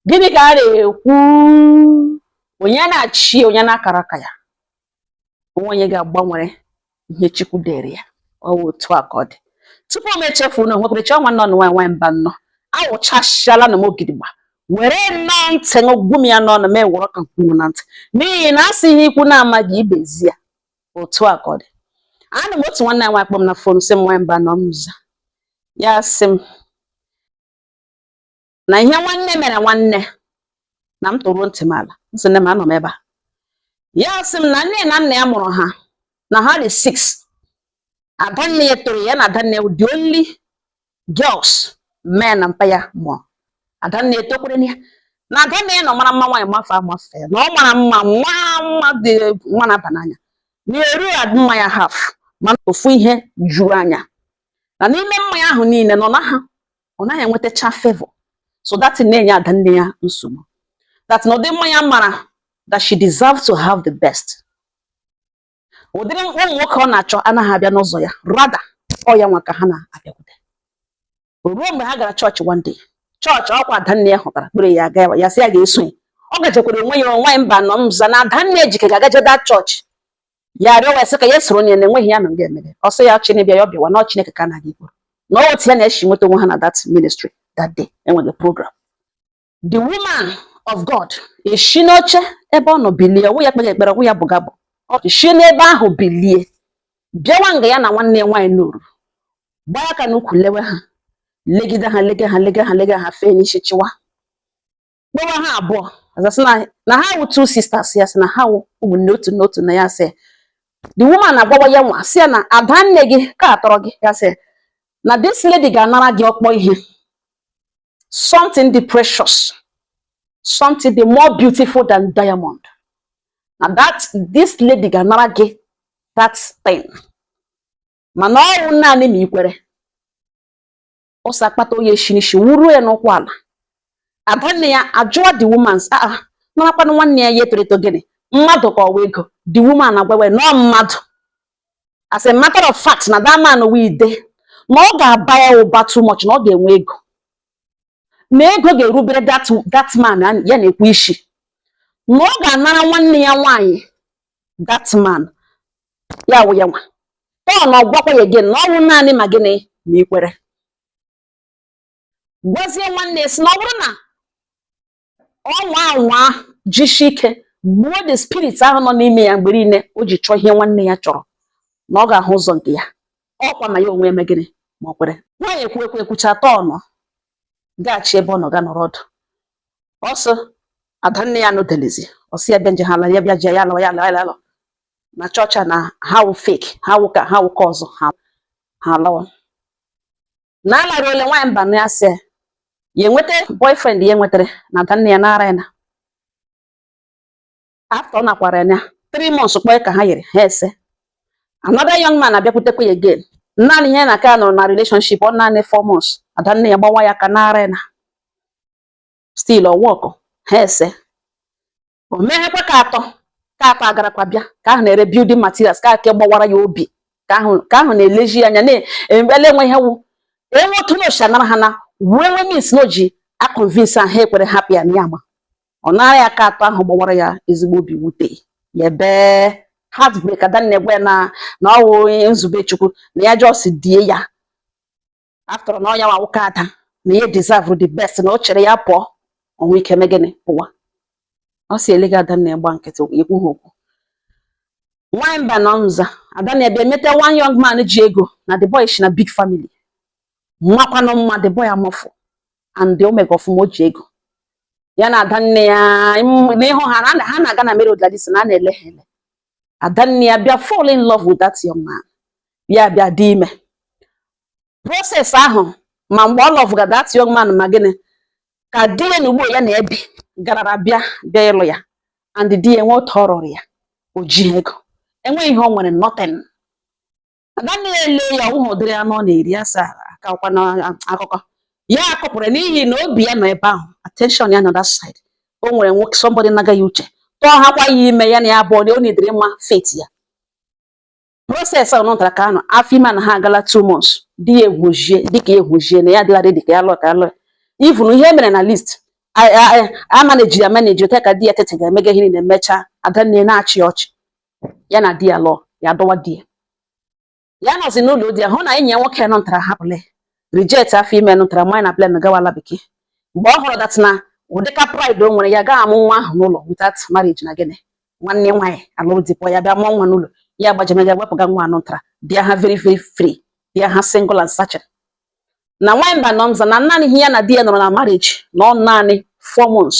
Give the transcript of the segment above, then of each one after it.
Gịnị ka a na-ekwu? Onye na-achị onye na-akara aka ya, onye ga-agbanwere ihe Chukwu dere ya. Ọ wụ otu a ka ọ dị. Tupu m echefu na onwekwara chọọ nwanne ọnụ nwaanyị mba nnọọ awụchasịala na m ogidigba were nnọọ ntị ṅụgbu m ya n'ọnụ m ewere ka mkpụrụ na ntị n'ihi na asị ihe ikwu na-amaghị ibezi ya. Otu a ka ọ dị. Ana m otu nwanne nwaanyị kpọ m na fon sị m nwaanyị mba nọ m za ya sị m na ihe nwanne mere nwanne na m tụrụ ntị m ala. M sị nne m anọ m ebe a. Ya sị m na nne na nna ya mụrụ ha na ha dị 6. Adanne ya toro ya na Adanne ya the only girls men na mpa ya mụrụ. Adanne ya tokwere ya na Adanne ya nọ mara mma nwaanyị mafe amafe na ọ mara mma nwa dị nwa na-aba n'anya na-eru ya mma ya half mana ofu ihe juru anya na n'ime mmanya ahụ niile nọ na ha ọ naghị enwetacha favor. So that na-enye Adanne ya nsogbu. That na ụdị mmanya mara that she deserves to have the best. Ụdịrị ụmụ nwoke ọ na-achọ anaghị abịa n'ụzọ ya, rather ọ ya nwa ka ha na-abịakwute. Ruo mgbe ha gara chọọchị one day, chọọchị ọkwa Adanne ya hụtara kpere ya aga ya sị ya ga-eso ya. Ọ gajekwara onwe ya onwe mba nọ mza na Adanne ejike ga-agaje that chọọchị. Ya rịọ wee sị ka ya soro ya na-enweghị ya na nga emere. Ọ sị ya Chineke ya bịawa na Chineke ka anaghị ikporo. Na ọ otu ya na-eshi nweta onwe ha na that ministry that day enweghị program. The woman of God eshi n'oche ebe ọ nọ bilie wụ ya kpere ekpere wụ ya bụgabụ. Ọ shi n'ebe ahụ bilie bịawa nga ya na nwanne ya nwaanyị n'oru gbaa aka n'ukwu lewe ha legide ha fee n'isi chiwa kpọwa ha abụọ asị na ha wụ 2 sisters ya sị na ha wụ ụmụnne otu n'otu na ya sị the woman agbawa ya nwa sị ya na Adanne gị ka atọrọ gị ya sị na this lady ga-anara gị ọkpọ ihe something the precious, something the more beautiful than diamond. And this lady ga-anara gị that thing. Mana ọ wụ naanị ma ikwere. Ọ sị akpata onye shinishi wuru ya n'ụkwụ ala. Adanne ya ajụọ the woman narakwanụ nwanne ya toro eto gịnị mmadụ ka ọwa ego. The woman agwawe nọ mmadụ. As a matter of fact na that man wide na ọ ga-aba ya ụba too much na ọ ga-enwe ego. Na ego ga-erubere that man ya na-ekwu isi. Na ọ ga-anara nwanne ya nwaanyị that man ya wụ ya nwa. Ọ na ọgbakwa ya gị na ọ wụ naanị ma gịnị ma ikwere. Gwazie nwanne si na ọ bụrụ na ọ nwa jishi ike gbuo the spirit ahụ nọ n'ime ya mgbe niile o ji chọọ ihe nwanne ya chọrọ na ọ ga-ahụ ụzọ nke ya. Ọkwa ma ya onwe eme gịnị ma ọ kwere. Nwaanyị ekwucha atọ ọnọ gaghachi ebe ọ nọ ga nọrọ ọdụ. Ọsọ Adanne ya nọdelizi ọsị ya bịa nje ha ala ya bịa je ya ala na chọọchị na ha wụ fake ha wụ ka ọzọ ha alawa. Na alara ole nwaanyị mba ya sị ya enweta boyfriend ya nwetara na Adanne ya nara ya na after ọ nakwara ya 3 months kpọọ ka ha yiri ha ese another young man abịakwutekwa ya again. Naanị ihe na ka nọ na relationship ọ naanị 4 months Adanne ya gbawa ya ka nara ya na still ọ work ha ese o meghekwa ka atọ agarakwa bịa ka ahụ na-ere building materials ka aka gbawara ya obi ka ahụ na-eleji anya na-embele enwe ihe wụ otu n'ochi nara ha na wee means no ji a convince ha ekwere happy ya ama ọ nara ya ka atọ ahụ gbawara ya ezigbo obi wute ya be heartbreak. Adanne gwa ya na ọ wụ onye nzube Chukwu na ya just die ya after all na ọ ya nwa nwoke ada na ya deserve the best na o chere ya pụọ onwe ike megịnị pụwa. Ọ si elega Adanne gba nkịtị ekwu ha okwu. Nwaanyị mba nọ nza Adanne bịa mete one young man ji ego na the boy shi na big family makwanụ mma the boy amọfụ and the omega ọfụma o ji ego ya na Adanne ya n'ihu ha na-aga na Mary Odladis na na-ele ha ele. Adanne ya bịa fall in love with that young man ya bịa dị ime. Process ahụ ma mgbe ọ lọvụga that young man ma gịnị ka di ya na ugbo ya na-ebi garara bịa ịlụ ya and di ya enwe otu ọrọrọ ya o ji ego enweghị ihe ọ nwere nothing. Adanne ya ele ya ọhụụ dịrị ya nọ na-eri asa akakwa na akụkọ ya akọpụrụ n'ihi na obi ya nọ ebe ahụ attention ya na that side o nwere nwoke somebody nagaghị uche tọọ ha kwa ya ime ya na ya abụọ na ọ na-edere mma faith ya. Process ahụ nọtara ka anọ afọ ime na ha agala 2 months di ya egwojie dịka egwojie na ya adịghị dịka ya lụọ ka ya lụọ even ihe mere na list a manage ya manage take ka di ya tete ga emege hini na emecha adanne na-achị ọchị ya na di ya lọ ya dọwa di ya nọzi n'ụlọ di ya hụ na enyi ya nwoke nọ ntara hapụle reject afọ ime nọ ntara mmanya na plan gawala bekee mgbe ọ hụrụ dat na ụdịka pride o nwere ya gaa amụ nwa ahụ n'ụlọ without marriage na gịnị nwanne nwaanyị alụrụ di pọ ya bịa mụọ nwa n'ụlọ ya gbajemega wepụga nwa anọ ntara bịa ha very very free bịa ha single and searching na nwaanyị mba nọ nza na naanị ihe ya na di ya nọrọ na marriage nọ naanị 4 months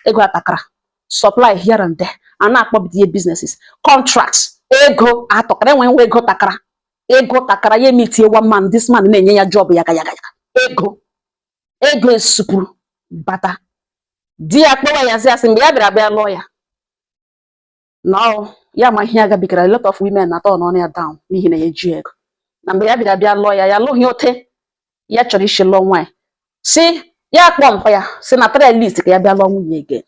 ego atakara supply here and there a na-akpọbidi ihe businesses contracts ego atọkara enwe ego takara ya emitie one man this man na-enye ya job ya ga ego esupuru bata di ya kpọwa ya asị mgbe ya bịara abịa lụọ ya no ya ma ihe agabigara a lot of women na atọ nọ ya down n'ihi na ya eji ego na mgbe ya bịara abịa lụọ ya lụghị ote ya chọrọ isi lụọ nwaanyị si ya kpọọ mkpa ya si na tara list ka ya bịa lụọ nwunye again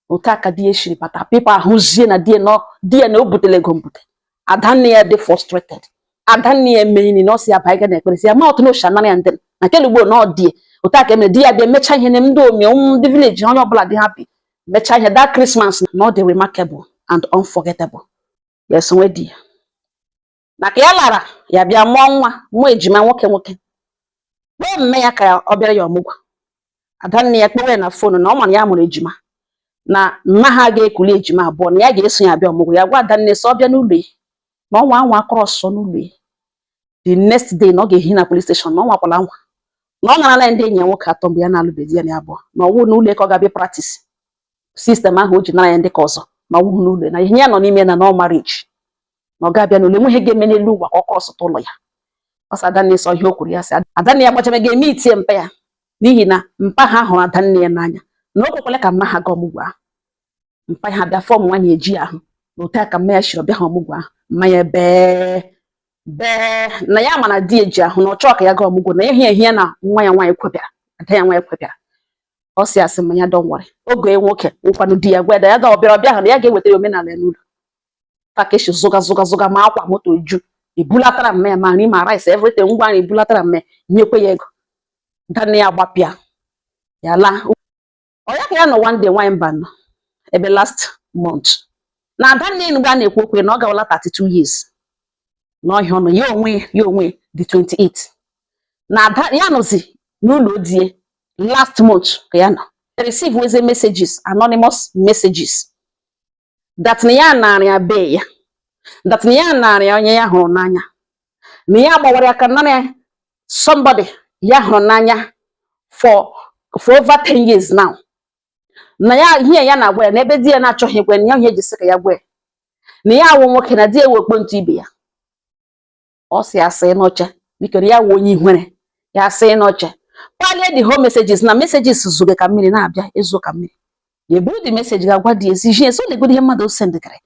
otu aka di ya shiri bata pipa ahụzie na di ya na o butere ego mbute adanne ya dị frustrated adanne ya emeghini na ọ si aba ịga na ekpere si ya ma otu na oshanara ya ndị na nke lugbo na ọ dị otu aka emere di ya bịa mecha ihe na ndị omie ndị village onye ọbụla dị happy mecha ihe that Christmas na ọ dị remarkable and unforgettable yes nwe di ya na ka ya lara ya bịa mụọ ejima nwoke kpọọ mme ya ka ọ bịara ya ọmụgwọ adanne ya kpọrọ ya na fonu na ọ mara ya mụrụ ejima na mma ha ga-ekuli ejima abụọ na ya ga-eso ya abịa ọmụgwọ ya gwa adanne sọ ọ bịa n'ụlọ ya na ọnwa anwa cross n'ụlọ ya the next day na ọ ga-ehi na police station na ọ nwakwala nwa na ọ narala ndị enyi ya nwoke atọ mgbe ya na-alụbeghị ya na abụọ na ọwụ n'ụlọ ka ọ ga-abịa practice system ahụ o ji nara ya ndị ka ọzọ na ọwụ n'ụlọ na ihe ya nọ n'ime na no marriage na ọ ga-abịa n'ụlọ enweghị ga-eme n'elu ụwa ka ọ kọsụta ụlọ ya ọsọ adanne sọ ihe o kwuru ya sị adanne ya gbachame ga-eme itie mpa ya n'ihi na mpa ha hụrụ adanne ya n'anya na o kwekwala ka mma ha ga ọmụgwọ ahụ mpa ha bịa fọm nwaanyị eji ahụ na otu aka mma ya shiri ọbịa ha ọmụgwọ ahụ mmanya bee na ya mana di eji ahụ na ọ chọọ ka ya ga ọmụgwọ na ihe ya na nwa ya nwaanyị kwebịara ada ya nwaanyị kwebịara ọ sị asị mmanya dọnwere oge nwoke nkwanụ di ya gweda ya ga ọbịa ahụ na ya ga-ewetara omenala ya n'ụlọ takeshi zụga ma akwa moto ju ibulatara mme ma nri ma rice everything ngwa nri ibulatara mme nyekwe ya ego danne ya gbapịa ya laa ọ ya ka ya nọ one day nwaanyị mba nọ ebe last month na adanne ya a na-ekwu okwu na ọ gawala 32 years n'ọhịa ọnụ ya onwe dị 28 na ada ya nọzi n'ụlọ die last month ka ya nọ receive weze messages anonymous messages that na ya narị ya be ya that na ya narị ya onye ya hụrụ n'anya na ya gbawara aka narị somebody ya hụrụ n'anya for over 10 years now na ya ihe ya na-agwa ya n'ebe di ya na-achọghị ekwe na ya ihe eji sị ka ya gwa ya na ya awụ nwoke na di ya wekpo ntụ ibe ya ọ sị asị n'oche biko ya wụ onye ihwere ya asị n'oche palie the whole messages na messages zuge ka mmiri na-abịa ezo ka mmiri ya eburu the message ga-agwa di ezi ihe so legodi ihe mmadụ sendịkarị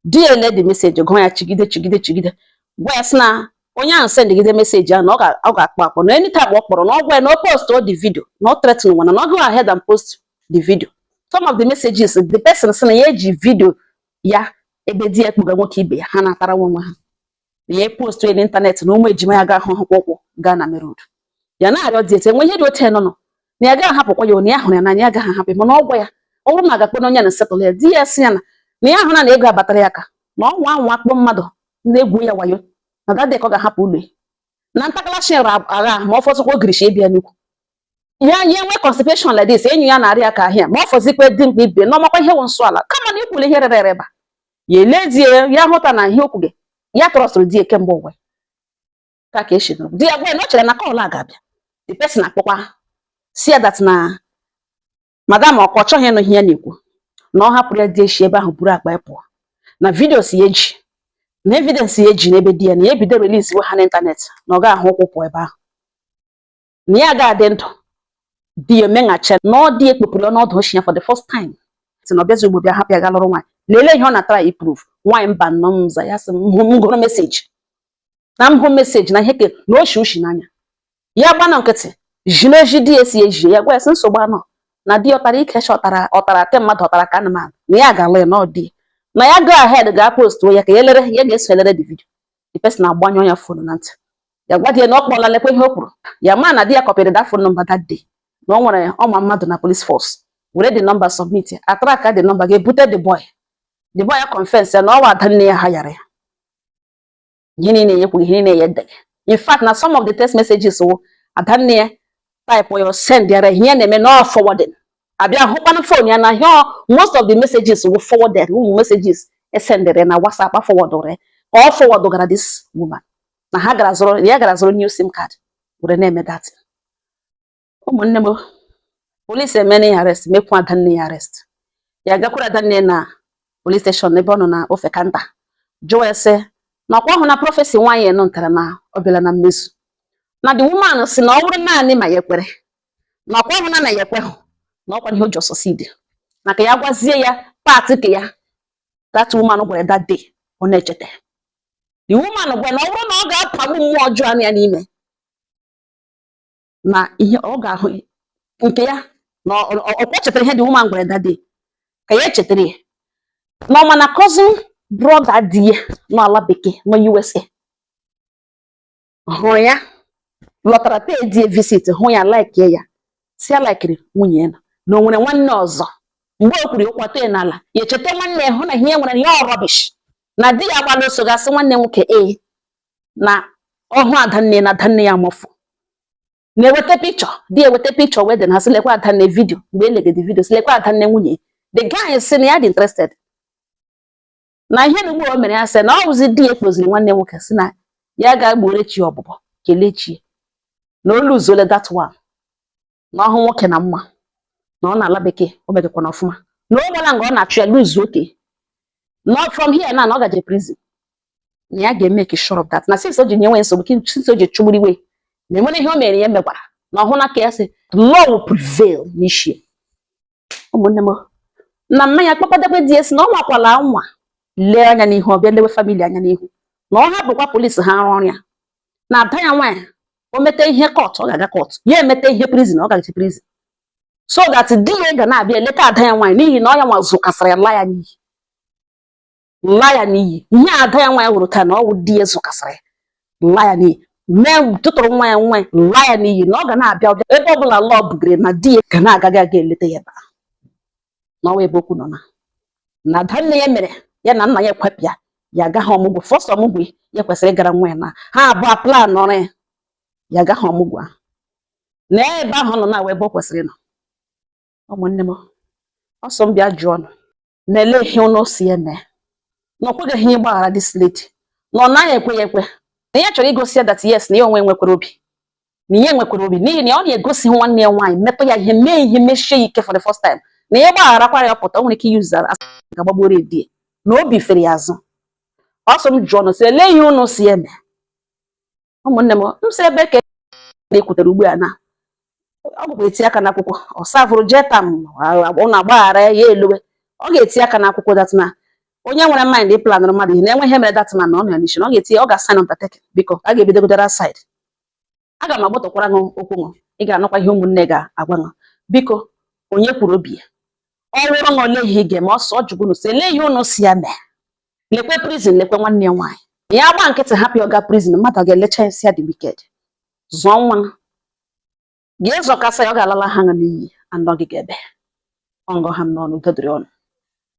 di ya ele the message gụọ ya chigide gwa ya sị na onye ahụ sendịgide message ahụ na ọ ga-akpọ akpọ na anytime ọ kpọrọ na ọ gwa ya na o post the video na ọ threaten nwa na ọ go ahead and post the video some of the messages the person sị na ya eji video ya ebe di ya kpụga nwoke ibe ya ha na-atara nwa ha na ya post n'ịntanetị na ụmụ ejima ya ga-ahụ ụkwụ gaa na merod ya na-arịọ di ete enwe ihe dị otu nọ na ya gaghị ahapụkwa ya onye ya hụrụ ya n'anya ya agaghị ahapụ mana ọ gwa ya ọ bụrụ na agakpọ na onye na setụl ya di ya sị ya na ya hụ na ego abatara ya aka na ọnwa anwa akpọ mmadụ na-egwu ya wayo na dadị ka ọ ga-ahapụ ụlọ ya na ntakalashi agha ma ọ fọzụkwa ogirishi ịbịa n'ukwu ya enwe constipation like this enyi ya na-arị aka ahịa ma ọ fọzikwa dị mkpa ibe na ọmakwa ihe wụ nsọ ala kama na ikwule ihe rere eba ya elezie ya hụta na ihe okwu gị ya trọstụrụ di kemgbe ụwa ka esi nụ di ya gwa na ọ chere na kọl a ga-abịa the person akpọkwa si ya that na madam ọkọ chọghị ịnụ ihe ya na-ekwu na ọ hapụrụ ya di eshi ebe ahụ buru akpa ya pụọ na vidios ya eji na evidence ya eji n'ebe di ya na ya ebido release ha n'ịntanetị na ọ ga-ahụ ụkwụ pụọ ebe ahụ na ya ga-adị ndụ di ya meghachi na ọ dị ekpopụrụ ọnọdụ ochi ya for the first time si na ọbịazi ugbo bịa hapụ ya ga lụrụ nwaanyị lelee ihe ọ na-atara iprove nwaanyị mba nnọọ nza ya sị m gụrụ meseji na m hụ meseji na ihe ke na oshi ushi n'anya ya gbana nkịtị ji n'oji di esi eji ya gwa ya sị nsogbu anọ na di ọtara ike ọtara te mmadụ ọtara ka anụmanụ na ya ga-alụ ya na ọ dị na ya go ahead ga-postuo ya ka ya lere ya ga-eso elere the video the person na-agbanyụ ya fonu na ntị ya gwa di ya na ọ kpọla lekwa ihe o kwuru ya ma na di ya kọpịrị that phone number that day na ọ nwere ọma mmadụ na police force were the number submit attract the number ga-ebute the boy ya confess na ọwa ada nne ya ha yara ya ihe niile nyekwu ihe niile ya dege. In fact na some of the text messages wo ada nne ya type or send yara ihe na-eme na forwarding abịa hụkwana phone ya na here most of the messages will forwarded messages sendere na WhatsApp forwardere ka ọ forward gara this woman na ha gara zụrụ new sim card were na-eme that. Ụmụnne m police emene arrest mekwa ada nne ya arrest ya gakwara ada nne na police station ebe ọ nọ na ofe kanta jụọ ese na ọkwa hụ na prophecy nwanyị nọ ntara na ọbịala na mmezu na the woman si na ọ bụrụ naanị ma ya kwere na ọkwa hụ na ya ekwe na ọkwa ihe o ji succeed na ka ya gwazie ya part ke ya that woman gwara that day ọ na-echete the woman gwara na ọ bụrụ na ọ ga-apagbu mmụọ ọjọọ anya n'ime na ihe ọ ga-ahụ nke ya na ọ chetara ihe the woman gwara that day ka ya chetara ya na ọ mana cousin brother di ya n'ala bekee na USA hụrụ ya lọtara pay die visit hụ ya like ya si ya like nwunye na o nwere nwanne ọzọ mgbe o kwuru okwato ya n'ala ya echeta nwanne hụ na ihe nwere ya rubbish na di ya gbara so gasị nwanne nwoke na ọhụ ada nne na ada nne ya mọfụ na-eweta picture di eweta picture wedding ha silekwa ada nne video mgbe elegede video silekwa ada nne nwunye the guy si na ya dị interested na ihe n'ugbo o mere ya sị na ọ bụzi di ya kpoziri nwanne nwoke si na ya ga-agbore chi ọbụbọ kelee chi na olu zole that one na ọhụ nwoke na mma na ọ na-ala bekee o megekwa n'ọfụma na o gbara nga ọ na-achụ ya lose oke not from here na ọ gaje prison na ya ga-emeke sure of that na since o ji nyewe nsogbu since o ji chụgburu iwe na enwere ihe o mere ya megwara na ọhụ na ka ya sị law will prevail n'ishie. Ụmụnne m na mmanya kpakpadebe di esi na ọ nwakwala nwa lee anya n'ihu ọbịa lewe famili anya n'ihu na ọ hapụkwa polisi ha arụ ọrụ ya na ada ya nwaanyị o mete ihe court ọ ga-aga court ya emete ihe prison ọ ga-aga prison so that di ya ga na-abịa eleta ada ya nwaanyị n'ihi na ọ ya nwa zụkasara ya laya n'iyi ihe ada ya nwaanyị hụrụ taa na ọ wụ di ya zụkasara ya laya n'iyi mee tụtụrụ nwa ya nwaanyị laya n'iyi na ọ ga na-abịa ebe ọ bụla lọọ bugere na di ya ga na-agaghị aga eleta ya ebe na ọwa ebe okwu nọ na ada nne ya mere ya na nna ya ekwepịa ya agaghị ọmụgwọ first ọmụgwọ ya kwesịrị ịgara nwa ya na ha abụọ plan ọrụ ya agaghị ọmụgwọ na ebe ahụ nọ na ebe ọ kwesịrị nọ. Ụmụnne m ọsọ m bịa jụọ ọnụ na-ele ihe ụlọ si eme na ọkweghị ihe ịgbaghara this lady na ọ naghị ekwe ya ekwe na ya chọrọ igosi ya that yes na ya onwe nwekwara obi na ihe nwekwara obi n'ihi na ọ na-egosi nwanne ya nwaanyị metụ ya ihe mee ihe mechie ya ike for the first time na ya gbagharakwara ya pụta o nwere ike yuzara ga-agbagburu di na obi fere ya azụ. Ọsọ m jụọ ọnụ si ele ihe ụnụ si eme. Ụmụnne m sị ebe ka na-ekwutere ugbu a na ọ bụkwa eti aka n'akwụkwọ ọ savụrụ jetam ọ na-agbaghara ya elowe ọ ga-eti aka n'akwụkwọ dat na onye nwere mind ịplanụrụ mmadụ ihe na-enwe ihe mere dat man na ọ nọ n'isi ọ ga-sign undertaking biko a ga-ebidogodara side aga m agbọtọkwara gị okwu ị ga-anụkwa ihe ụmụnne ga-agwa gị biko onye kwuru obi ya ọ rụrụ na ole ihe ige ma ọsọ jụgụnụ si ele ihe ụnụ si ya mee lekwe prison lekwe nwanne ya nwaanyị ya gba nkịtị hapụ ya ga prison mmadụ ga-elecha isi ya dị wicked zụọ nwa ga-ezọkasa ya ọ ga-alala ha n'iyi anọghị ebe ọngọ ha m n'ọnụ udo dịrị ọnụ.